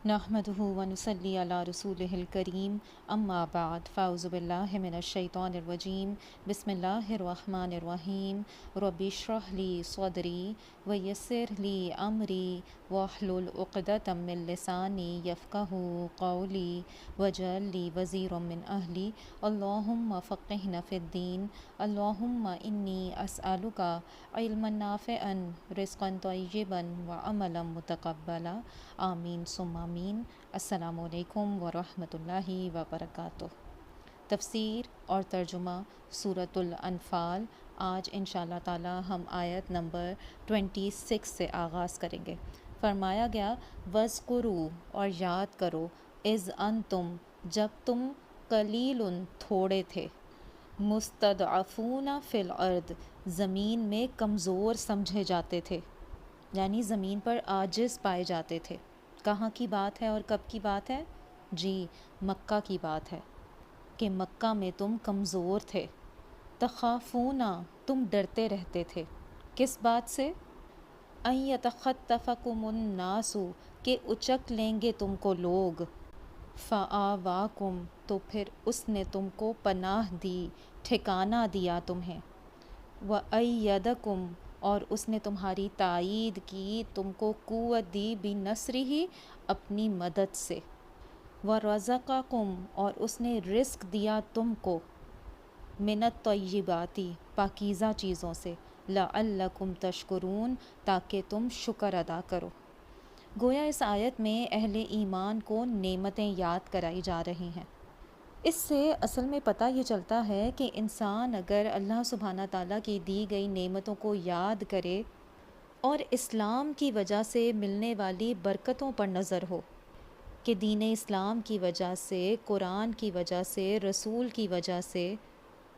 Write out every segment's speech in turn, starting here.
نحمدہ ونصلی علی رسولہ الکریم اما بعد فاعوذ باللہ من الشیطان الرجیم بسم اللہ الرحمن الرحیم رب اشرح لی صدری ویسر لی امری واحلل عقدۃ من لسانی یفقہوا قولی واجعل لی وزیرا من اہلی اللہم فقہنا فی الدین اللہم انی اسألک علما نافعا رزقا طیبا وعملا متقبلا آمین ثم آمین۔ السلام علیکم ورحمۃ اللہ وبرکاتہ۔ تفسیر اور ترجمہ سورۃ الانفال۔ آج انشاءاللہ تعالی ہم آیت نمبر 26 سے آغاز کریں گے۔ فرمایا گیا وَاذْکُرُوا اور یاد کرو اذ انتم جب تم قلیل تھوڑے تھے، مستضعفون فی الارض زمین میں کمزور سمجھے جاتے تھے، یعنی زمین پر عاجز پائے جاتے تھے۔ کہاں کی بات ہے اور کب کی بات ہے؟ جی مکہ کی بات ہے کہ مکہ میں تم کمزور تھے۔ تخافون تم ڈرتے رہتے تھے، کس بات سے؟ ان یتخطفکم الناس کہ اچک لیں گے تم کو لوگ۔ فآواکم تو پھر اس نے تم کو پناہ دی، ٹھکانہ دیا تمہیں۔ وَأَيَّدَكُمْ اور اس نے تمہاری تائید کی، تم کو قوت دی، بِنَصْرِهِ اپنی مدد سے۔ وَرَزَقَكُمْ اور اس نے رزق دیا تم کو، مِنَ الطَّيِّبَاتِ پاکیزہ چیزوں سے، لَعَلَّكُمْ تَشْكُرُونَ تاکہ تم شکر ادا کرو۔ گویا اس آیت میں اہل ایمان کو نعمتیں یاد کرائی جا رہی ہیں۔ اس سے اصل میں پتہ یہ چلتا ہے کہ انسان اگر اللہ سبحانہ تعالیٰ کی دی گئی نعمتوں کو یاد کرے اور اسلام کی وجہ سے ملنے والی برکتوں پر نظر ہو کہ دین اسلام کی وجہ سے، قرآن کی وجہ سے، رسول کی وجہ سے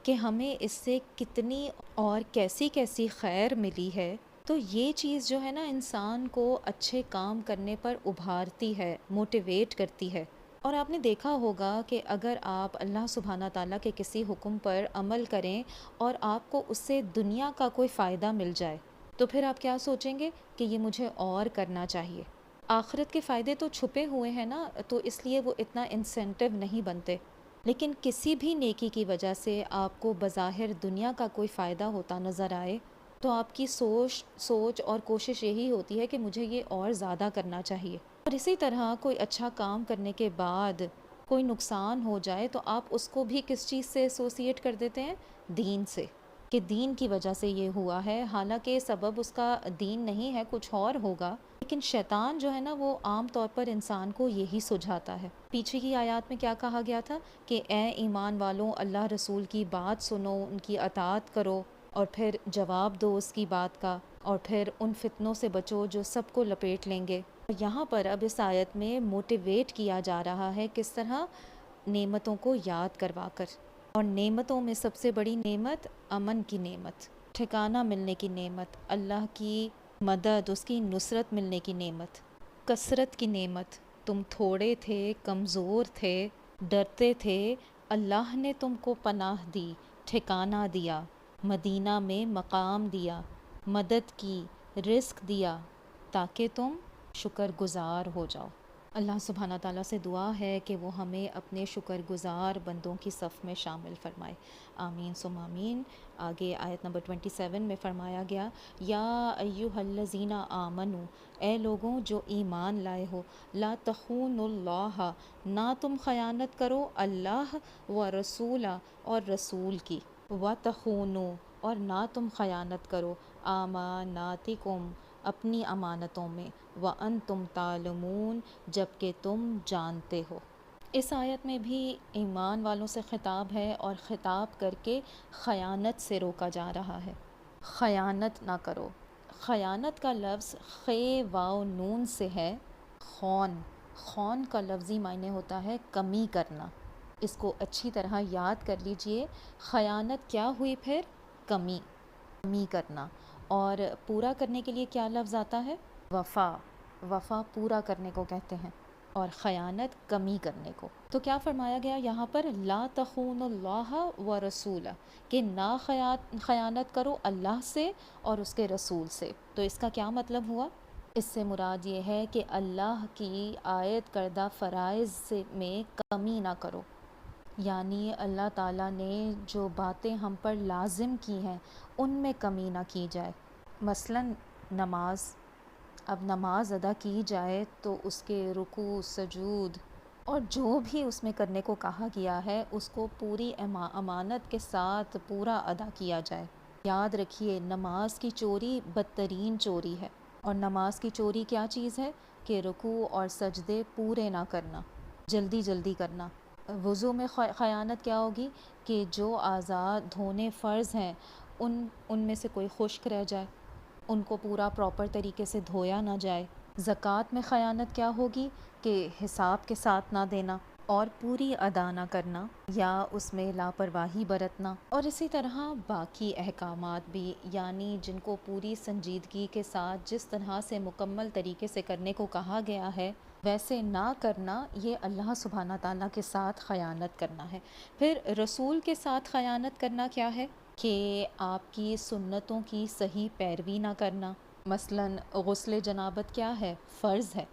کہ ہمیں اس سے کتنی اور کیسی کیسی خیر ملی ہے، تو یہ چیز جو ہے نا انسان کو اچھے کام کرنے پر ابھارتی ہے، موٹیویٹ کرتی ہے۔ اور آپ نے دیکھا ہوگا کہ اگر آپ اللہ سبحانہ تعالیٰ کے کسی حکم پر عمل کریں اور آپ کو اس سے دنیا کا کوئی فائدہ مل جائے تو پھر آپ کیا سوچیں گے کہ یہ مجھے اور کرنا چاہیے۔ آخرت کے فائدے تو چھپے ہوئے ہیں نا، تو اس لیے وہ اتنا انسینٹو نہیں بنتے، لیکن کسی بھی نیکی کی وجہ سے آپ کو بظاہر دنیا کا کوئی فائدہ ہوتا نظر آئے تو آپ کی سوچ اور کوشش یہی ہوتی ہے کہ مجھے یہ اور زیادہ کرنا چاہیے۔ اور اسی طرح کوئی اچھا کام کرنے کے بعد کوئی نقصان ہو جائے تو آپ اس کو بھی کس چیز سے ایسوسیٹ کر دیتے ہیں؟ دین سے، کہ دین کی وجہ سے یہ ہوا ہے، حالانکہ سبب اس کا دین نہیں ہے، کچھ اور ہوگا، لیکن شیطان جو ہے نا وہ عام طور پر انسان کو یہی سجھاتا ہے۔ پیچھے کی آیات میں کیا کہا گیا تھا کہ اے ایمان والوں اللہ رسول کی بات سنو، ان کی اطاعت کرو اور پھر جواب دو اس کی بات کا، اور پھر ان فتنوں سے بچو جو سب کو لپیٹ لیں گے۔ یہاں پر اب اس آیت میں موٹیویٹ کیا جا رہا ہے کس طرح؟ نعمتوں کو یاد کروا کر، اور نعمتوں میں سب سے بڑی نعمت امن کی نعمت، ٹھکانہ ملنے کی نعمت، اللہ کی مدد، اس کی نصرت ملنے کی نعمت، کثرت کی نعمت۔ تم تھوڑے تھے، کمزور تھے، ڈرتے تھے، اللہ نے تم کو پناہ دی، ٹھکانہ دیا، مدینہ میں مقام دیا، مدد کی، رزق دیا تاکہ تم شکر گزار ہو جاؤ۔ اللہ سبحانہ تعالیٰ سے دعا ہے کہ وہ ہمیں اپنے شکر گزار بندوں کی صف میں شامل فرمائے، آمین ثم آمین۔ آگے آیت نمبر 27 میں فرمایا گیا یا ایھا الذین آمنو اے لوگوں جو ایمان لائے ہو، لا تخونوا اللہ نہ تم خیانت کرو اللہ و رسولہ اور رسول کی، وتخونوا اور نہ تم خیانت کرو اماناتکم اپنی امانتوں میں، وانتم تعلمون جبکہ تم جانتے ہو۔ اس آیت میں بھی ایمان والوں سے خطاب ہے اور خطاب کر کے خیانت سے روکا جا رہا ہے۔ خیانت نہ کرو۔ خیانت کا لفظ خے واو نون سے ہے، خون۔ خون کا لفظی معنی ہوتا ہے کمی کرنا۔ اس کو اچھی طرح یاد کر لیجئے۔ خیانت کیا ہوئی پھر؟ کمی کرنا۔ اور پورا کرنے کے لیے کیا لفظ آتا ہے؟ وفا۔ وفا پورا کرنے کو کہتے ہیں، اور خیانت کمی کرنے کو۔ تو کیا فرمایا گیا یہاں پر؟ لا تخونوا اللہ و رسولہ، کہ نہ خیانت کرو اللہ سے اور اس کے رسول سے۔ تو اس کا کیا مطلب ہوا؟ اس سے مراد یہ ہے کہ اللہ کی عائد کردہ فرائض میں کمی نہ کرو، یعنی اللہ تعالیٰ نے جو باتیں ہم پر لازم کی ہیں ان میں کمی نہ کی جائے۔ مثلاً نماز، اب نماز ادا کی جائے تو اس کے رکوع، سجود اور جو بھی اس میں کرنے کو کہا گیا ہے اس کو پوری امانت کے ساتھ پورا ادا کیا جائے۔ یاد رکھیے نماز کی چوری بدترین چوری ہے، اور نماز کی چوری کیا چیز ہے کہ رکوع اور سجدے پورے نہ کرنا، جلدی جلدی کرنا۔ وضو میں خیانت کیا ہوگی کہ جو اعضاء دھونے فرض ہیں ان میں سے کوئی خشک رہ جائے، ان کو پورا پراپر طریقے سے دھویا نہ جائے۔ زکوٰۃ میں خیانت کیا ہوگی کہ حساب کے ساتھ نہ دینا اور پوری ادا نہ کرنا یا اس میں لاپرواہی برتنا، اور اسی طرح باقی احکامات بھی، یعنی جن کو پوری سنجیدگی کے ساتھ جس طرح سے مکمل طریقے سے کرنے کو کہا گیا ہے ویسے نہ کرنا، یہ اللہ سبحانہ تعالیٰ کے ساتھ خیانت کرنا ہے۔ پھر رسول کے ساتھ خیانت کرنا کیا ہے کہ آپ کی سنتوں کی صحیح پیروی نہ کرنا۔ مثلاً غسل جنابت کیا ہے؟ فرض ہے۔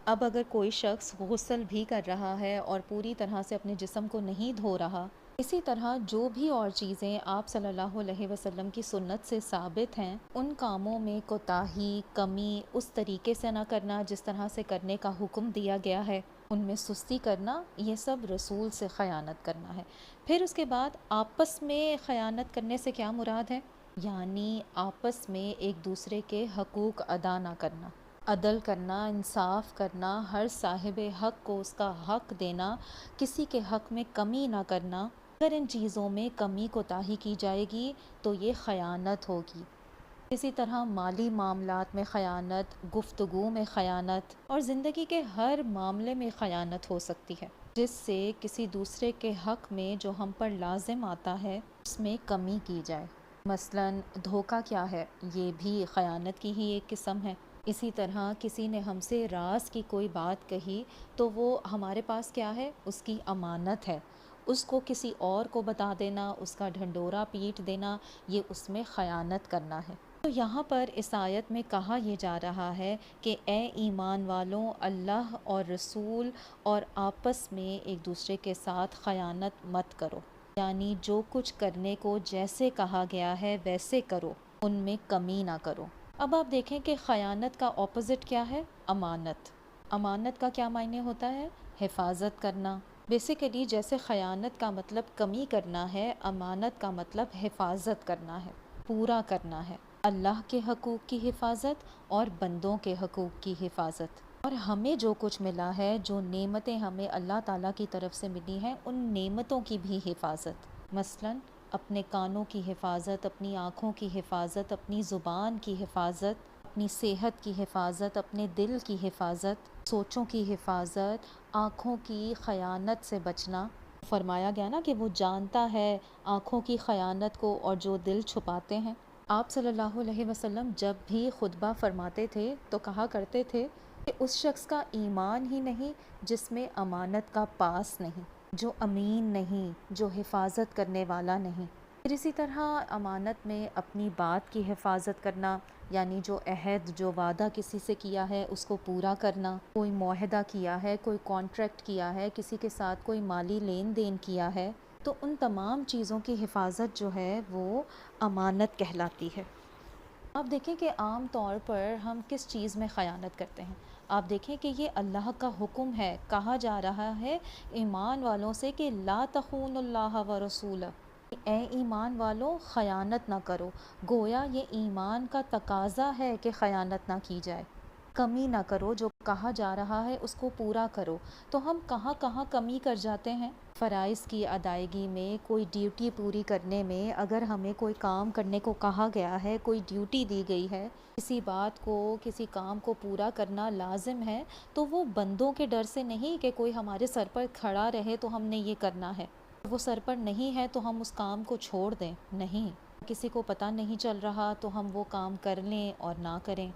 اب اگر کوئی شخص غسل بھی کر رہا ہے اور پوری طرح سے اپنے جسم کو نہیں دھو رہا، اسی طرح جو بھی اور چیزیں آپ صلی اللہ علیہ وسلم کی سنت سے ثابت ہیں ان کاموں میں کوتاہی، کمی اس طریقے سے نہ کرنا جس طرح سے کرنے کا حکم دیا گیا ہے، ان میں سستی کرنا، یہ سب رسول سے خیانت کرنا ہے۔ پھر اس کے بعد آپس میں خیانت کرنے سے کیا مراد ہے؟ یعنی آپس میں ایک دوسرے کے حقوق ادا نہ کرنا، عدل کرنا، انصاف کرنا، ہر صاحب حق کو اس کا حق دینا، کسی کے حق میں کمی نہ کرنا۔ اگر ان چیزوں میں کمی کوتاہی کی جائے گی تو یہ خیانت ہوگی۔ اسی طرح مالی معاملات میں خیانت، گفتگو میں خیانت اور زندگی کے ہر معاملے میں خیانت ہو سکتی ہے، جس سے کسی دوسرے کے حق میں جو ہم پر لازم آتا ہے اس میں کمی کی جائے۔ مثلاً دھوکہ کیا ہے؟ یہ بھی خیانت کی ہی ایک قسم ہے۔ اسی طرح کسی نے ہم سے راز کی کوئی بات کہی تو وہ ہمارے پاس کیا ہے؟ اس کی امانت ہے، اس کو کسی اور کو بتا دینا، اس کا ڈھنڈورا پیٹ دینا، یہ اس میں خیانت کرنا ہے۔ تو یہاں پر اس آیت میں کہا یہ جا رہا ہے کہ اے ایمان والوں، اللہ اور رسول اور آپس میں ایک دوسرے کے ساتھ خیانت مت کرو، یعنی جو کچھ کرنے کو جیسے کہا گیا ہے ویسے کرو، ان میں کمی نہ کرو۔ اب آپ دیکھیں کہ خیانت کا اپوزٹ کیا ہے؟ امانت۔ امانت کا کیا معنی ہوتا ہے؟ حفاظت کرنا۔ بیسیکلی جیسے خیانت کا مطلب کمی کرنا ہے، امانت کا مطلب حفاظت کرنا ہے، پورا کرنا ہے۔ اللہ کے حقوق کی حفاظت اور بندوں کے حقوق کی حفاظت، اور ہمیں جو کچھ ملا ہے، جو نعمتیں ہمیں اللہ تعالیٰ کی طرف سے ملی ہیں، ان نعمتوں کی بھی حفاظت۔ مثلاً اپنے کانوں کی حفاظت، اپنی آنکھوں کی حفاظت، اپنی زبان کی حفاظت، اپنی صحت کی حفاظت، اپنے دل کی حفاظت، سوچوں کی حفاظت، آنکھوں کی خیانت سے بچنا۔ فرمایا گیا نا کہ وہ جانتا ہے آنکھوں کی خیانت کو اور جو دل چھپاتے ہیں۔ آپ صلی اللہ علیہ وسلم جب بھی خطبہ فرماتے تھے تو کہا کرتے تھے کہ اس شخص کا ایمان ہی نہیں جس میں امانت کا پاس نہیں، جو امین نہیں، جو حفاظت کرنے والا نہیں۔ پھر اسی طرح امانت میں اپنی بات کی حفاظت کرنا، یعنی جو عہد، جو وعدہ کسی سے کیا ہے اس کو پورا کرنا، کوئی معاہدہ کیا ہے، کوئی کانٹریکٹ کیا ہے، کسی کے ساتھ کوئی مالی لین دین کیا ہے، تو ان تمام چیزوں کی حفاظت جو ہے وہ امانت کہلاتی ہے۔ آپ دیکھیں کہ عام طور پر ہم کس چیز میں خیانت کرتے ہیں۔ آپ دیکھیں کہ یہ اللہ کا حکم ہے، کہا جا رہا ہے ایمان والوں سے کہ لا تخون اللہ و رسولہ، اے ایمان والوں خیانت نہ کرو۔ گویا یہ ایمان کا تقاضا ہے کہ خیانت نہ کی جائے، کمی نہ کرو، جو کہا جا رہا ہے اس کو پورا کرو۔ تو ہم کہاں کہاں کمی کر جاتے ہیں؟ فرائض کی ادائیگی میں، کوئی ڈیوٹی پوری کرنے میں، اگر ہمیں کوئی کام کرنے کو کہا گیا ہے، کوئی ڈیوٹی دی گئی ہے، کسی بات کو، کسی کام کو پورا کرنا لازم ہے، تو وہ بندوں کے ڈر سے نہیں کہ کوئی ہمارے سر پر کھڑا رہے تو ہم نے یہ کرنا ہے، وہ سر پر نہیں ہے تو ہم اس کام کو چھوڑ دیں، نہیں، کسی کو پتہ نہیں چل رہا تو ہم وہ کام کر لیں اور نہ کریں۔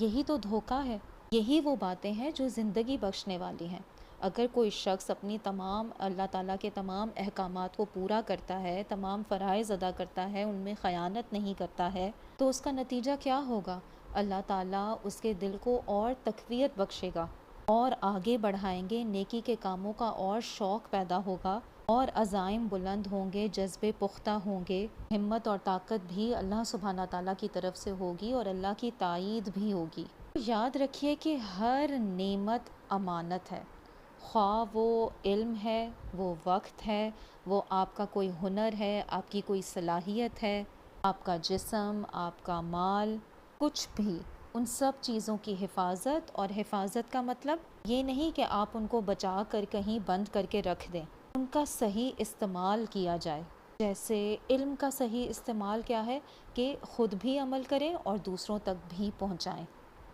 یہی تو دھوکہ ہے، یہی وہ باتیں ہیں جو زندگی بخشنے والی ہیں۔ اگر کوئی شخص اپنی تمام اللہ تعالیٰ کے تمام احکامات کو پورا کرتا ہے، تمام فرائض ادا کرتا ہے، ان میں خیانت نہیں کرتا ہے، تو اس کا نتیجہ کیا ہوگا؟ اللہ تعالیٰ اس کے دل کو اور تقویت بخشے گا اور آگے بڑھائیں گے، نیکی کے کاموں کا اور شوق پیدا ہوگا اور عزائم بلند ہوں گے، جذبے پختہ ہوں گے، ہمت اور طاقت بھی اللہ سبحانہ تعالیٰ کی طرف سے ہوگی اور اللہ کی تائید بھی ہوگی۔ یاد رکھیے کہ ہر نعمت امانت ہے، خواہ وہ علم ہے، وہ وقت ہے، وہ آپ کا کوئی ہنر ہے، آپ کی کوئی صلاحیت ہے، آپ کا جسم، آپ کا مال، کچھ بھی، ان سب چیزوں کی حفاظت، اور حفاظت کا مطلب یہ نہیں کہ آپ ان کو بچا کر کہیں بند کر کے رکھ دیں، ان کا صحیح استعمال کیا جائے۔ جیسے علم کا صحیح استعمال کیا ہے کہ خود بھی عمل کریں اور دوسروں تک بھی پہنچائیں۔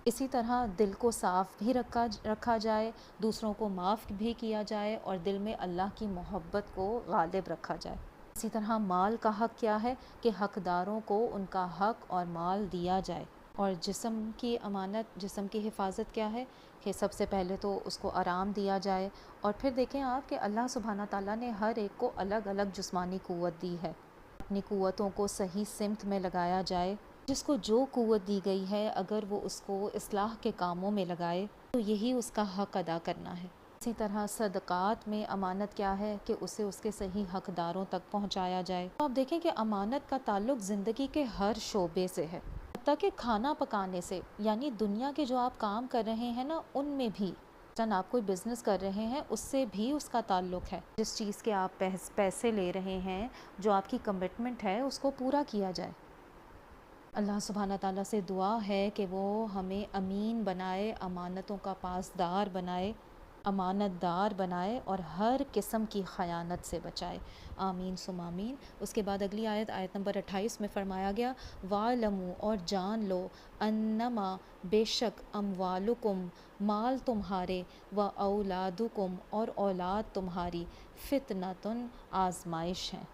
اسی طرح دل کو صاف بھی رکھا جائے، دوسروں کو معاف بھی کیا جائے اور دل میں اللہ کی محبت کو غالب رکھا جائے۔ اسی طرح مال کا حق کیا ہے کہ حقداروں کو ان کا حق اور مال دیا جائے۔ اور جسم کی امانت، جسم کی حفاظت کیا ہے کہ سب سے پہلے تو اس کو آرام دیا جائے، اور پھر دیکھیں آپ کہ اللہ سبحانہ تعالیٰ نے ہر ایک کو الگ الگ جسمانی قوت دی ہے، اپنی قوتوں کو صحیح سمت میں لگایا جائے۔ جس کو جو قوت دی گئی ہے اگر وہ اس کو اصلاح کے کاموں میں لگائے تو یہی اس کا حق ادا کرنا ہے۔ اسی طرح صدقات میں امانت کیا ہے کہ اسے اس کے صحیح حقداروں تک پہنچایا جائے۔ تو آپ دیکھیں کہ امانت کا تعلق زندگی کے ہر شعبے سے ہے، حتیٰ کہ کھانا پکانے سے، یعنی دنیا کے جو آپ کام کر رہے ہیں نا ان میں بھی، مثلاً آپ کوئی بزنس کر رہے ہیں اس سے بھی اس کا تعلق ہے، جس چیز کے آپ پیسے لے رہے ہیں، جو آپ کی کمٹمنٹ ہے اس کو پورا کیا جائے۔ اللہ سبحانہ تعالیٰ سے دعا ہے کہ وہ ہمیں امین بنائے، امانتوں کا پاسدار بنائے، امانت دار بنائے اور ہر قسم کی خیانت سے بچائے، آمین ثم آمین۔ اس کے بعد اگلی آیت، آیت نمبر 28 میں فرمایا گیا وَاعْلَمُوا، اور جان لو، انما بے شک، اموالکم، مال تمہارے، و اولادکم، اور اولاد تمہاری، فتنۃ، آزمائش ہیں۔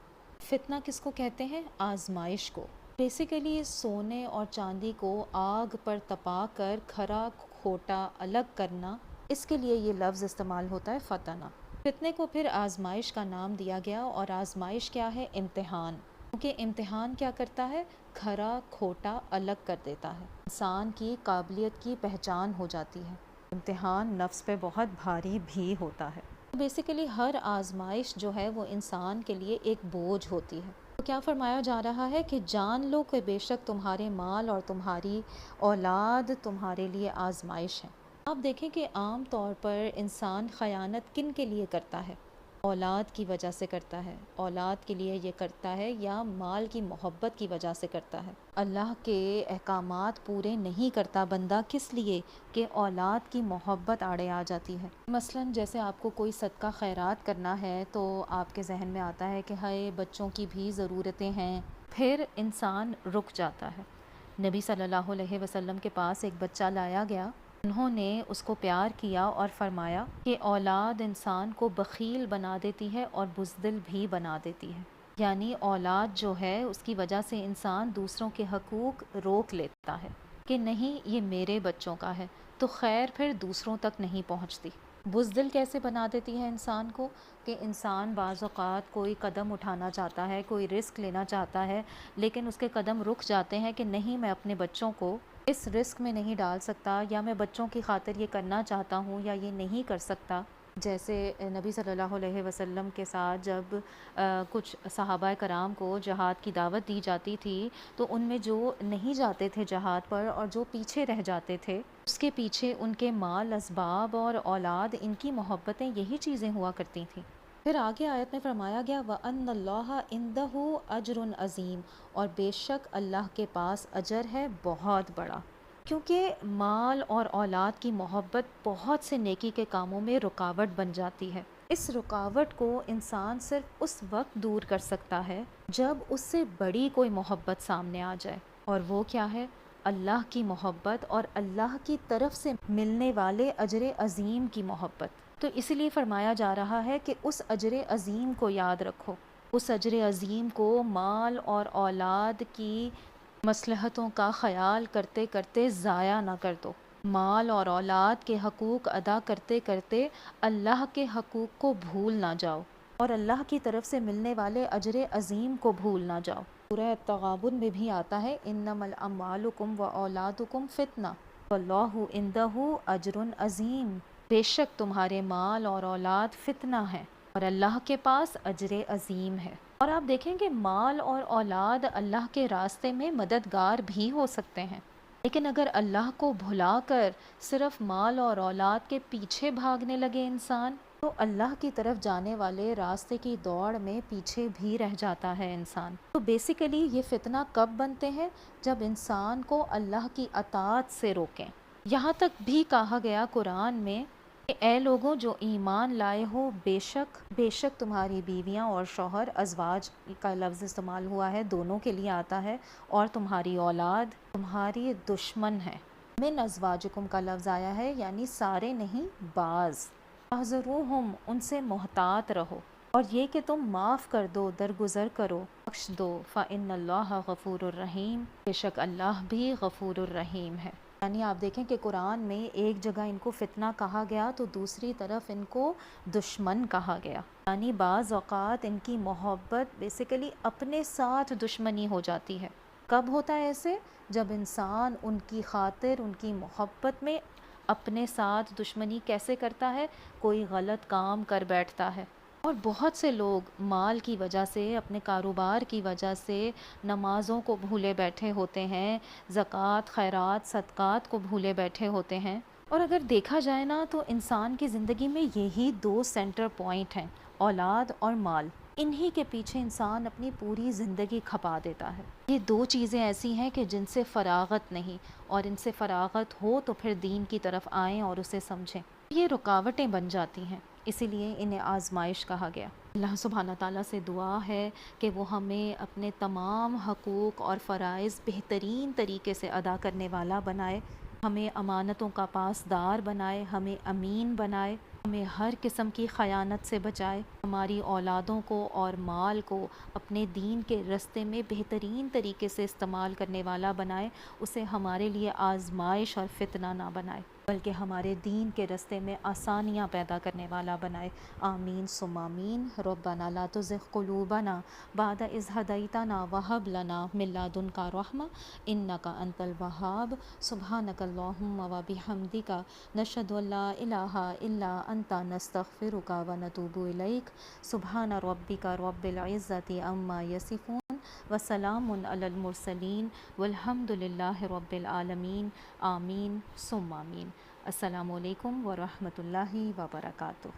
فتنہ کس کو کہتے ہیں؟ آزمائش کو۔ بیسیکلی سونے اور چاندی کو آگ پر تپا کر کھرا کھوٹا الگ کرنا، اس کے لیے یہ لفظ استعمال ہوتا ہے فتنہ۔ فتنے کو پھر آزمائش کا نام دیا گیا، اور آزمائش کیا ہے؟ امتحان۔ کیونکہ امتحان کیا کرتا ہے؟ کھرا کھوٹا الگ کر دیتا ہے، انسان کی قابلیت کی پہچان ہو جاتی ہے۔ امتحان نفس پہ بہت بھاری بھی ہوتا ہے۔ بیسیکلی ہر آزمائش جو ہے وہ انسان کے لیے ایک بوجھ ہوتی ہے۔ تو کیا فرمایا جا رہا ہے کہ جان لو کہ بے شک تمہارے مال اور تمہاری اولاد تمہارے لیے آزمائش ہے۔ آپ دیکھیں کہ عام طور پر انسان خیانت کن کے لیے کرتا ہے؟ اولاد کی وجہ سے کرتا ہے، اولاد کے لیے یہ کرتا ہے، یا مال کی محبت کی وجہ سے کرتا ہے۔ اللہ کے احکامات پورے نہیں کرتا بندہ، کس لیے؟ کہ اولاد کی محبت آڑے آ جاتی ہے۔ مثلا جیسے آپ کو کوئی صدقہ خیرات کرنا ہے تو آپ کے ذہن میں آتا ہے کہ ہائے بچوں کی بھی ضرورتیں ہیں، پھر انسان رک جاتا ہے۔ نبی صلی اللہ علیہ وسلم کے پاس ایک بچہ لایا گیا، انہوں نے اس کو پیار کیا اور فرمایا کہ اولاد انسان کو بخیل بنا دیتی ہے اور بزدل بھی بنا دیتی ہے، یعنی اولاد جو ہے اس کی وجہ سے انسان دوسروں کے حقوق روک لیتا ہے کہ نہیں یہ میرے بچوں کا ہے، تو خیر پھر دوسروں تک نہیں پہنچتی۔ بزدل کیسے بنا دیتی ہے انسان کو؟ کہ انسان بعض اوقات کوئی قدم اٹھانا چاہتا ہے، کوئی رسک لینا چاہتا ہے، لیکن اس کے قدم رک جاتے ہیں کہ نہیں میں اپنے بچوں کو اس رسک میں نہیں ڈال سکتا، یا میں بچوں کی خاطر یہ کرنا چاہتا ہوں یا یہ نہیں کر سکتا۔ جیسے نبی صلی اللہ علیہ وسلم کے ساتھ جب کچھ صحابہ کرام کو جہاد کی دعوت دی جاتی تھی تو ان میں جو نہیں جاتے تھے جہاد پر اور جو پیچھے رہ جاتے تھے، اس کے پیچھے ان کے مال، اسباب اور اولاد، ان کی محبتیں، یہی چیزیں ہوا کرتی تھیں۔ پھر آگے آیت میں فرمایا گیا وَأَنَّ اللَّهَ عِندَهُ أَجْرٌ عَظِيمٌ، اور بے شک اللہ کے پاس اجر ہے بہت بڑا۔ کیونکہ مال اور اولاد کی محبت بہت سے نیکی کے کاموں میں رکاوٹ بن جاتی ہے۔ اس رکاوٹ کو انسان صرف اس وقت دور کر سکتا ہے جب اس سے بڑی کوئی محبت سامنے آ جائے، اور وہ کیا ہے؟ اللہ کی محبت اور اللہ کی طرف سے ملنے والے اجر عظیم کی محبت۔ تو اس لیے فرمایا جا رہا ہے کہ اس اجر عظیم کو یاد رکھو، اس اجر عظیم کو مال اور اولاد کی مصلحتوں کا خیال کرتے کرتے ضائع نہ کر دو۔ مال اور اولاد کے حقوق ادا کرتے کرتے اللہ کے حقوق کو بھول نہ جاؤ، اور اللہ کی طرف سے ملنے والے اجر عظیم کو بھول نہ جاؤ۔ سورہ تغابن میں بھی آتا ہے انما الاموالکم و اولادکم فتنہ واللہ عندہ اجر عظیم، بے شک تمہارے مال اور اولاد فتنہ ہے اور اللہ کے پاس اجر عظیم ہے۔ اور آپ دیکھیں کہ مال اور اولاد اللہ کے راستے میں مددگار بھی ہو سکتے ہیں، لیکن اگر اللہ کو بھلا کر صرف مال اور اولاد کے پیچھے بھاگنے لگے انسان، تو اللہ کی طرف جانے والے راستے کی دوڑ میں پیچھے بھی رہ جاتا ہے انسان۔ تو بیسیکلی یہ فتنہ کب بنتے ہیں؟ جب انسان کو اللہ کی اطاعت سے روکیں۔ یہاں تک بھی کہا گیا قرآن میں کہ اے لوگوں جو ایمان لائے ہو، بے شک تمہاری بیویاں اور شوہر، ازواج کا لفظ استعمال ہوا ہے، دونوں کے لیے آتا ہے، اور تمہاری اولاد تمہاری دشمن ہے۔ من ازواجکم کا لفظ آیا ہے، یعنی سارے نہیں، بعض۔ فاحذروہم، ان سے محتاط رہو، اور یہ کہ تم معاف کر دو، درگزر کرو، بخش دو۔ فإن اللہ غفور الرحیم، بے شک اللہ بھی غفور الرحیم ہے۔ یعنی آپ دیکھیں کہ قرآن میں ایک جگہ ان کو فتنہ کہا گیا تو دوسری طرف ان کو دشمن کہا گیا، یعنی بعض اوقات ان کی محبت بیسیکلی اپنے ساتھ دشمنی ہو جاتی ہے۔ کب ہوتا ہے ایسے؟ جب انسان ان کی خاطر، ان کی محبت میں اپنے ساتھ دشمنی کیسے کرتا ہے؟ کوئی غلط کام کر بیٹھتا ہے۔ اور بہت سے لوگ مال کی وجہ سے، اپنے کاروبار کی وجہ سے نمازوں کو بھولے بیٹھے ہوتے ہیں، زکوٰۃ، خیرات، صدقات کو بھولے بیٹھے ہوتے ہیں۔ اور اگر دیکھا جائے نا تو انسان کی زندگی میں یہی دو سینٹر پوائنٹ ہیں، اولاد اور مال۔ انہی کے پیچھے انسان اپنی پوری زندگی کھپا دیتا ہے۔ یہ دو چیزیں ایسی ہیں کہ جن سے فراغت نہیں، اور ان سے فراغت ہو تو پھر دین کی طرف آئیں اور اسے سمجھیں۔ یہ رکاوٹیں بن جاتی ہیں، اسی لیے انہیں آزمائش کہا گیا۔ اللہ سبحانہ تعالیٰ سے دعا ہے کہ وہ ہمیں اپنے تمام حقوق اور فرائض بہترین طریقے سے ادا کرنے والا بنائے، ہمیں امانتوں کا پاسدار بنائے، ہمیں امین بنائے، ہمیں ہر قسم کی خیانت سے بچائے، ہماری اولادوں کو اور مال کو اپنے دین کے رستے میں بہترین طریقے سے استعمال کرنے والا بنائے، اسے ہمارے لیے آزمائش اور فتنہ نہ بنائے، بلکہ ہمارے دین کے رستے میں آسانیاں پیدا کرنے والا بنائے۔ آمین ثم آمین۔ ربنا لا تزغ قلوبنا بعد اذ ہدیتنا وہب لنا من لدنک رحمہ انک انت الوہاب۔ سبحانک اللہم وبحمدک، نشہد ان لا الہ الا انت، نستغفرک ونتوب الیک۔ سبحان ربک رب العزۃ عما یصفون، وسلام علی المرسلین، والحمد للہ رب العالمین۔ آمین ثم آمین۔ السلام علیکم ورحمۃ اللہ وبرکاتہ۔